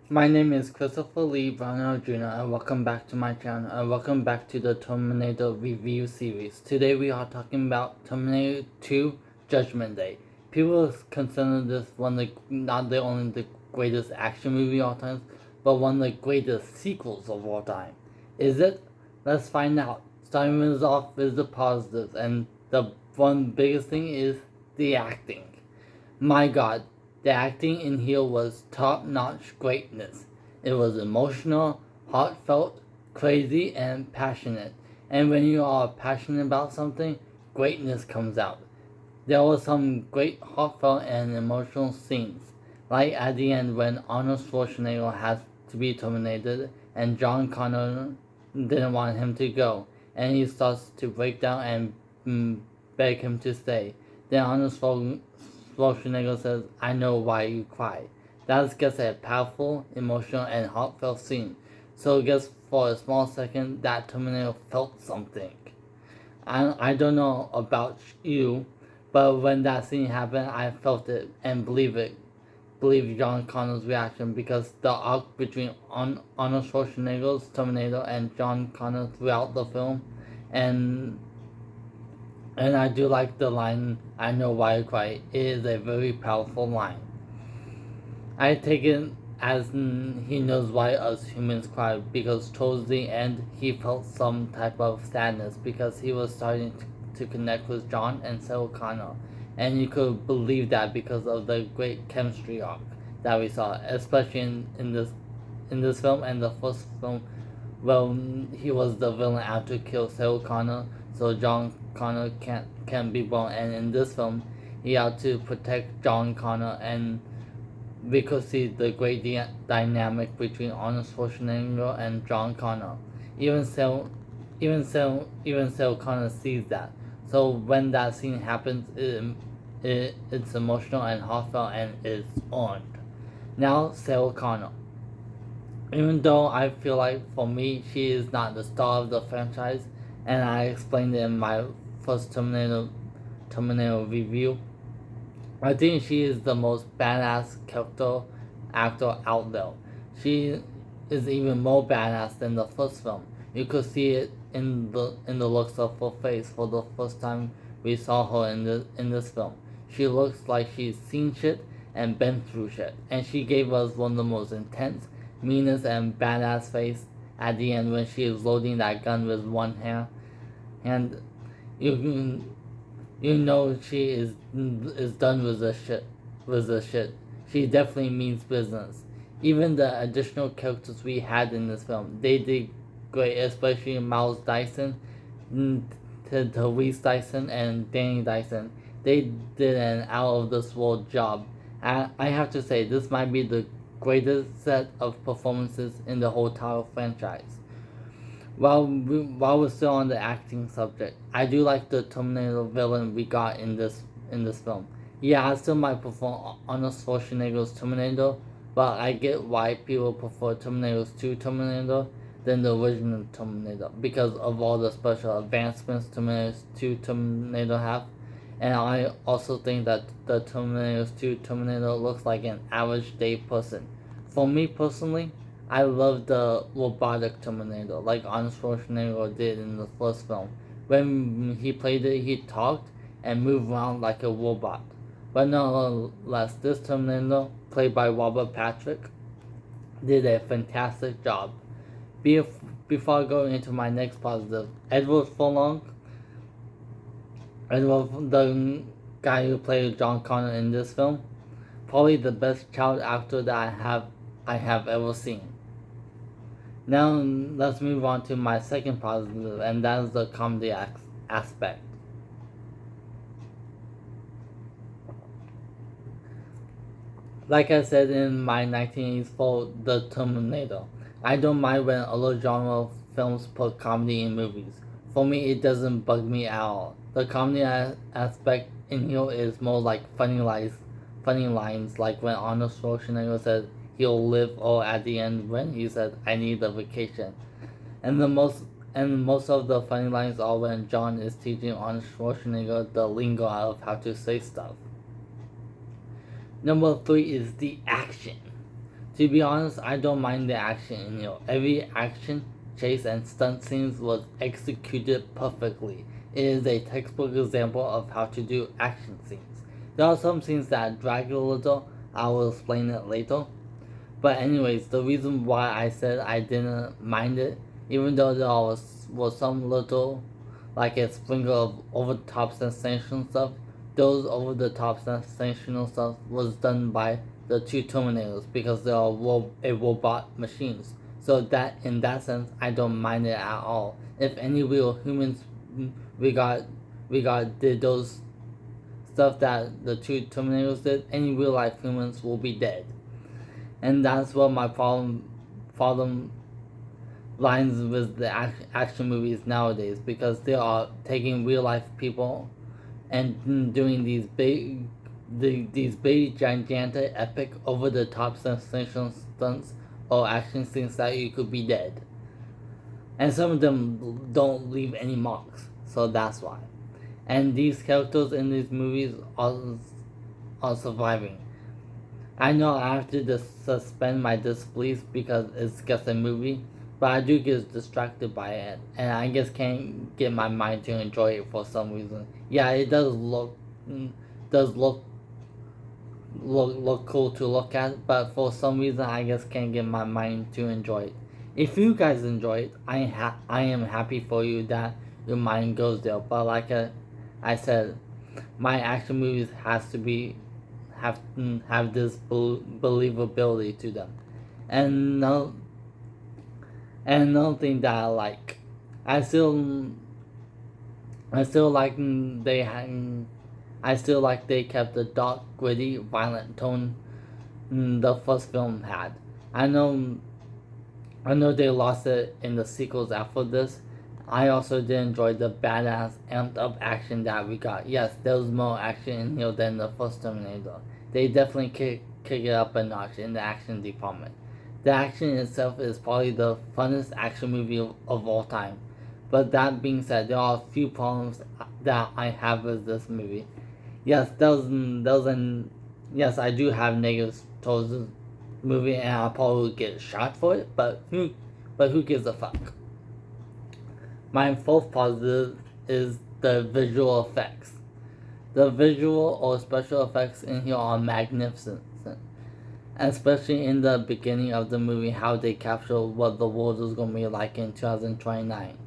My name is Christopher Lee Brown Jr. and welcome back to my channel and welcome back to the Terminator review series. Today we are talking about Terminator 2 Judgment Day. People consider this one of not the only the greatest action movie of all time, but one of the greatest sequels of all time. Is it? Let's find out. Starting us off with the positives, and the one biggest thing is the acting. My God, the acting in here was top-notch greatness. It was emotional, heartfelt, crazy, and passionate. And when you are passionate about something, greatness comes out. There were some great heartfelt and emotional scenes, like at the end when Arnold Schwarzenegger has to be terminated and John Connor didn't want him to go, and he starts to break down and beg him to stay. Then Arnold Schwarzenegger says, "I know why you cry." That's just a powerful, emotional, and heartfelt scene. So just for a small second, that Terminator felt something. I don't know about you, but when that scene happened, I felt it and believe John Connor's reaction, because the arc between Arnold Schwarzenegger's Terminator and John Connor throughout the film, and and I do like the line, "I know why you cry." It is a very powerful line. I take it as he knows why us humans cry, because towards the end he felt some type of sadness because he was starting to connect with John and Sarah Connor, and you could believe that because of the great chemistry arc that we saw, especially in this film and the first film. Well, he was the villain after kill Sarah Connor, so John Connor can't be born, and in this film he had to protect John Connor, and we could see the great dynamic between Arnold Schwarzenegger and John Connor. Even so, even Sarah Connor sees that. So when that scene happens, it's emotional and heartfelt and it's earned. Now Sarah Connor. Even though I feel like for me she is not the star of the franchise, and I explained it in my first Terminator review, I think she is the most badass character actor out there. She is even more badass than the first film. You could see it in the looks of her face for the first time we saw her in this film. She looks like she's seen shit and been through shit, and she gave us one of the most intense, meanest, and badass face at the end when she is loading that gun with one hand. And you you know she is done with the shit. She definitely means business. Even the additional characters we had in this film, they did great, especially Miles Dyson, Therese Dyson, and Danny Dyson. They did an out of this world job. I have to say, this might be the greatest set of performances in the whole entire franchise. While we're still on the acting subject, I do like the Terminator villain we got in this film. Yeah, I still might prefer Arnold Schwarzenegger's Terminator, but I get why people prefer Terminator's 2 Terminator than the original Terminator, because of all the special advancements Terminator's 2 Terminator have. And I also think that the Terminator's 2 Terminator looks like an average day person. For me personally, I love the robotic Terminator, like Arnold Schwarzenegger did in the first film. When he played it, he talked and moved around like a robot. But nonetheless, this Terminator, played by Robert Patrick, did a fantastic job. Before I go into my next positive, Edward, the guy who played John Connor in this film, probably the best child actor that I have ever seen. Now let's move on to my second positive, and that is the comedy aspect. Like I said in my 1980s for The Terminator, I don't mind when other genre films put comedy in movies. For me, it doesn't bug me at all. The comedy aspect in here is more like funny lines like when Arnold Schwarzenegger said he'll live, or at the end when he said, "I need a vacation." And most of the funny lines are when John is teaching Arnold Schwarzenegger the lingo of how to say stuff. Number three is the action. To be honest, I don't mind the action in here. Every action, chase, and stunt scenes was executed perfectly. It is a textbook example of how to do action scenes. There are some scenes that drag a little. I will explain it later. But anyways, the reason why I said I didn't mind it, even though there was some little, like a sprinkle of over the top sensational stuff, those over the top sensational stuff was done by the two Terminators because they are a robot machines. So that in that sense, I don't mind it at all. If any real humans we got did those stuff that the two Terminators did, any real life humans will be dead. And that's what my problem lines with the action movies nowadays, because they are taking real life people and doing these big gigantic epic over the top sensational stunts or action scenes that you could be dead, and some of them don't leave any marks, so that's why. And these characters in these movies are surviving. I know I have to suspend my disbelief because it's just a movie, but I do get distracted by it, and I just can't get my mind to enjoy it for some reason. Yeah, it does look cool to look at, but for some reason I just can't get my mind to enjoy it. If you guys enjoy it, I am happy for you that your mind goes there. But like I said, my action movies has to be have this believability to them. And no, and another thing that I like, I still I still like they had I still like they kept the dark, gritty, violent tone the first film had. I know I know they lost it in the sequels after this. I also did enjoy the badass, amped up action that we got. Yes, there was more action in here than the first Terminator. They definitely kick it up a notch in the action department. The action itself is probably the funnest action movie of all time. But that being said, there are a few problems that I have with this movie. Yes, yes, I do have negatives towards this movie, and I'll probably get shot for it. But who gives a fuck? My fourth positive is the visual effects. The visual or special effects in here are magnificent, especially in the beginning of the movie, how they capture what the world is going to be like in 2029.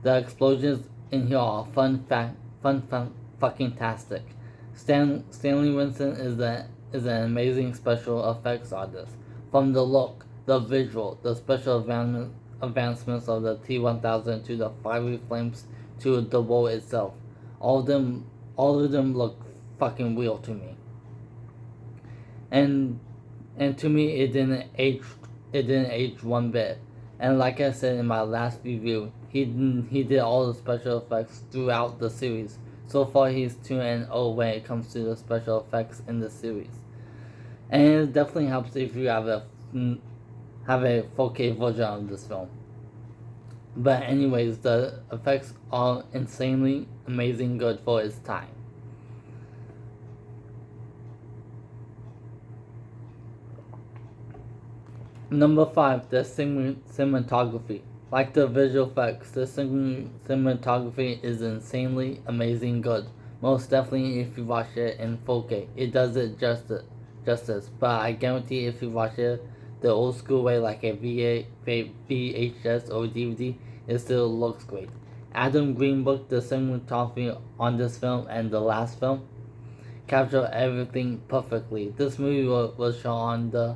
The explosions in here are fun fucking tastic. Stanley Winston is an amazing special effects artist. From the look, the visual, the special advancements of the T-1000 to the fiery flames to the wall itself, all of them look fucking real to me. And to me, it didn't age one bit. And like I said in my last review, he did all the special effects throughout the series. So far, he's 2-0 when it comes to the special effects in the series. And it definitely helps if you have a 4K version of this film. But anyways, the effects are insanely amazing good for its time. Number 5, the cinematography. Like the visual effects, the cinematography is insanely amazing good. Most definitely if you watch it in 4K. It does it justice. But I guarantee if you watch it the old school way, like a VHS or DVD, it still looks great. Adam Greenberg, the cinematography on this film and the last film, captured everything perfectly. This movie was shown on the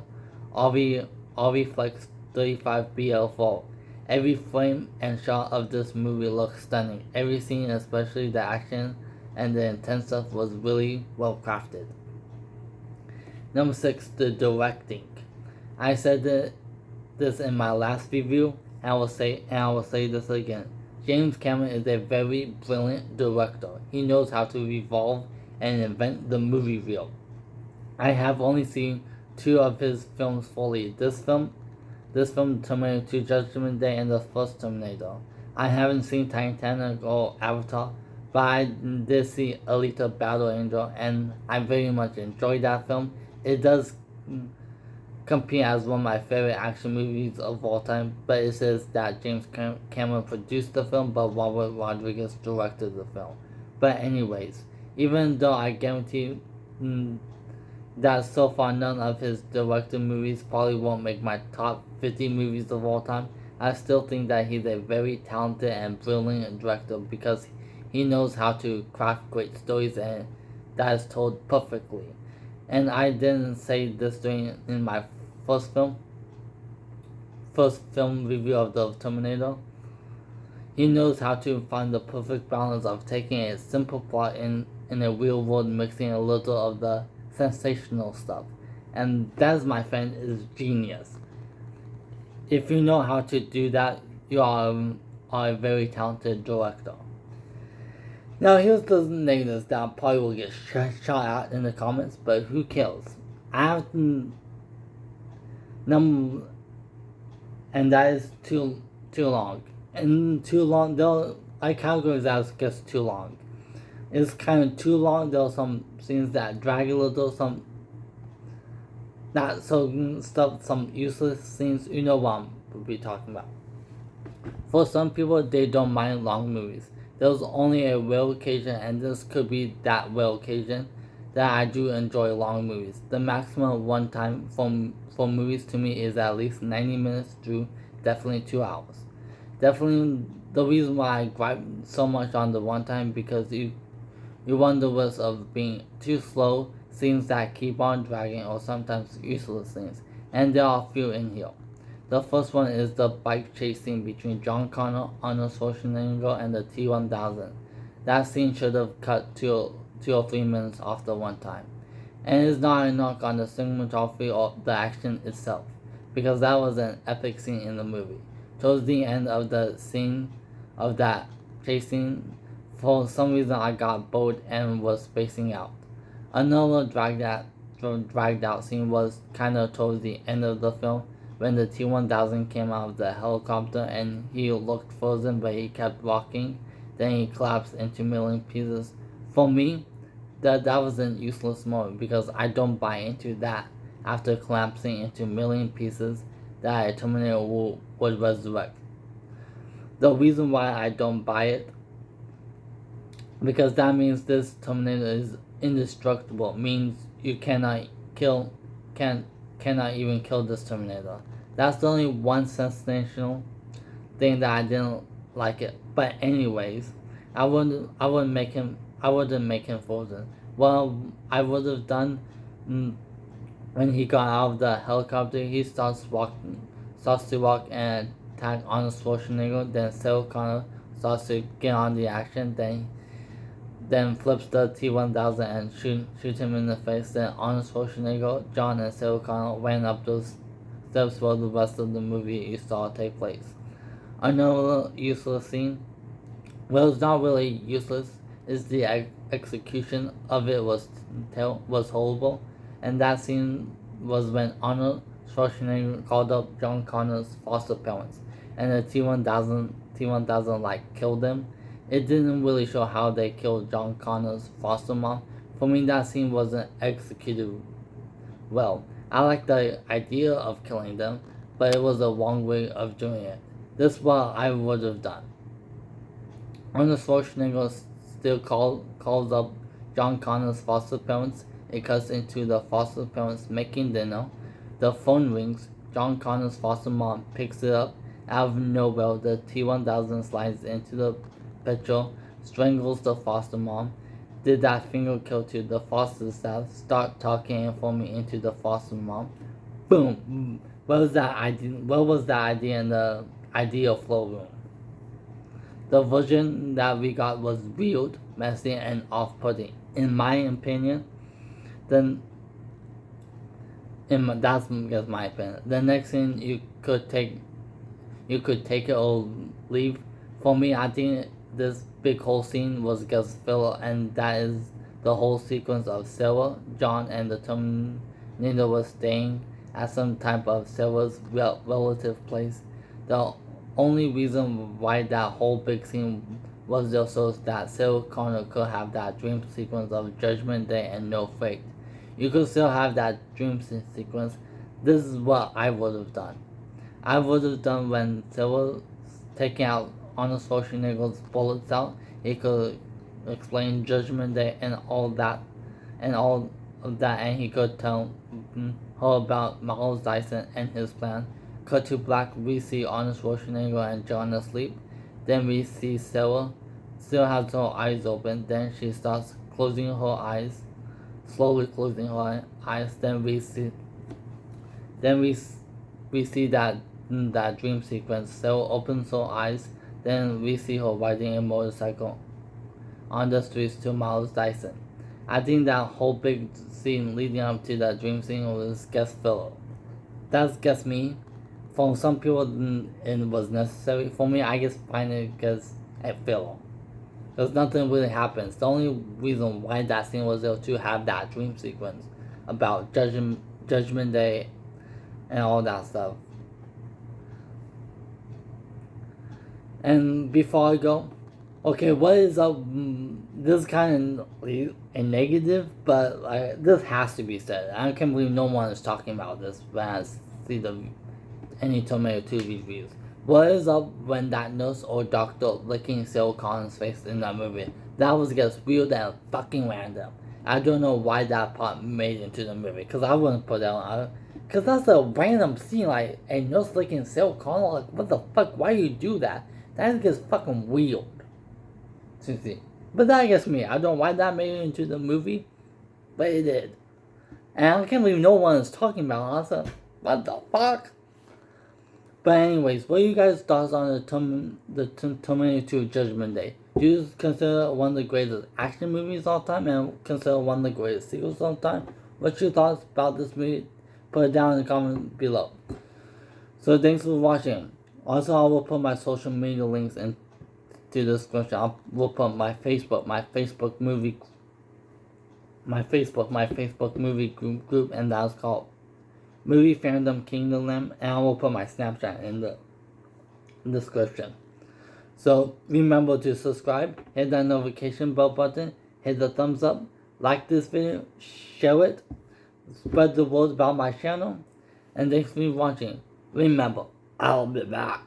Flex 35BL4. Every frame and shot of this movie looks stunning. Every scene, especially the action and the intense stuff, was really well crafted. Number 6, the directing. I said this in my last review, and I will say this again. James Cameron is a very brilliant director. He knows how to evolve and invent the movie reel. I have only seen 2 of his films fully. This film, Terminator 2 Judgment Day, and the first Terminator. I haven't seen Titanic or Avatar, but I did see Alita Battle Angel, and I very much enjoyed that film. It does compete as one of my favorite action movies of all time, but it says that James Cameron produced the film, but Robert Rodriguez directed the film. But anyways, even though I guarantee that so far none of his directed movies probably won't make my top 50 movies of all time, I still think that he's a very talented and brilliant director because he knows how to craft great stories and that is told perfectly. And I didn't say this in my first film review of the Terminator. He knows how to find the perfect balance of taking a simple plot in a real world, mixing a little of the sensational stuff. And that's, my friend, is genius. If you know how to do that, you are a very talented director. Now here's the negatives that probably will get shot at in the comments, but who cares? I have and that is too long. And too long, I categorize that as just too long. It's kind of too long. There are some scenes that drag a little, some not so stuff, some useless scenes. You know what we'll be talking about. For some people, they don't mind long movies. There's only a rare occasion, and this could be that rare occasion, that I do enjoy long movies. The maximum one time for movies to me is at least 90 minutes to definitely 2 hours. Definitely the reason why I gripe so much on the one time, because you run the risk of being too slow, scenes that keep on dragging, or sometimes useless scenes. And there are a few in here. The first one is the bike chase scene between John Connor, Arnold Schwarzenegger, and the T-1000. That scene should have cut 2 or 3 minutes off the one time. And it's not a knock on the cinematography or the action itself, because that was an epic scene in the movie. Towards the end of the scene of that chase scene, for some reason I got bored and was spacing out. Another dragged out scene was kind of towards the end of the film, when the T-1000 came out of the helicopter and he looked frozen but he kept walking. Then he collapsed into a million pieces. For me, that was an useless moment, because I don't buy into that after collapsing into a million pieces that a Terminator would resurrect. The reason why I don't buy it, because that means this Terminator is indestructible, means you cannot even kill this Terminator. That's the only one sensational thing that I didn't like it. But anyways, I wouldn't make him frozen. Well, I would have done, when he got out of the helicopter, he starts to walk and attack Arnold Schwarzenegger. Then Sarah Connor starts to get on the action. Then flips the T-1000 and shoot him in the face. Then Arnold Schwarzenegger, John, and Sarah Connor ran up those steps for the rest of the movie you saw take place. Another useless scene, well, it's not really useless, is the execution of it was horrible. And that scene was when Arnold Schwarzenegger called up John Connor's foster parents, and the T-1000 like killed him. It didn't really show how they killed John Connor's foster mom. For me, that scene wasn't executed well. I like the idea of killing them, but it was the wrong way of doing it. This is what I would have done. Arnold Schwarzenegger still calls up John Connor's foster parents. It cuts into the foster parents making dinner. The phone rings. John Connor's foster mom picks it up. Out of nowhere, the T-1000 slides into the picture, strangles the foster mom. Did that finger kill to the foster staff start talking and forming into the foster mom? Boom! What was that idea in the idea flow room? The version that we got was weird, messy, and off-putting. In my opinion, that's just my opinion. The next thing you could take it or leave. For me, I think this big whole scene was just filler, and that is the whole sequence of Sarah, John, and the Terminator was staying at some type of Sarah's relative place. The only reason why that whole big scene was just so that Sarah Connor could have that dream sequence of Judgment Day and no fate. You could still have that dream sequence, This is what I would have done. I would have done when they were taking out Arnold Schwarzenegger's bullets out. He could explain Judgment Day and all that, and he could tell her about Miles Dyson and his plan. Cut to black, we see Arnold Schwarzenegger and John asleep. Then we see Sarah still has her eyes open. Then she starts closing her eyes, slowly closing her eyes. Then we see that dream sequence. Sarah opens her eyes. Then we see her riding a motorcycle on the streets to Miles Dyson. I think that whole big scene leading up to that dream scene was guess filler. That's guess me. For some people, it was necessary. For me, I just find it because it filler. Because nothing really happens. The only reason why that scene was there to have that dream sequence about Judgment Day and all that stuff. And before I go, okay, what is up? This is kind of a negative, but this has to be said. I can't believe no one is talking about this when I see any Terminator 2 reviews. What is up when that nurse or doctor licking Sarah Connor's face in that movie? That was just weird and fucking random. I don't know why that part made it into the movie, because I wouldn't put that on. Because that's a random scene, like a nurse licking Sarah Connor. Like, what the fuck? Why you do that? That is fucking weird. See. But that gets me. I don't know why that made it into the movie, but it did. And I can't believe no one is talking about it. I said, what the fuck? But anyways, what are you guys' thoughts on the Terminator 2 Judgment Day? Do you consider it one of the greatest action movies of all time and consider it one of the greatest sequels of all time? What's your thoughts about this movie? Put it down in the comments below. So thanks for watching. Also, I will put my social media links into the description. I will put my Facebook movie group, and that's called Movie Fandom Kingdom, and I will put my Snapchat in the description. So remember to subscribe, hit that notification bell button, hit the thumbs up, like this video, share it, spread the word about my channel, and thanks for watching. Remember, I'll be back.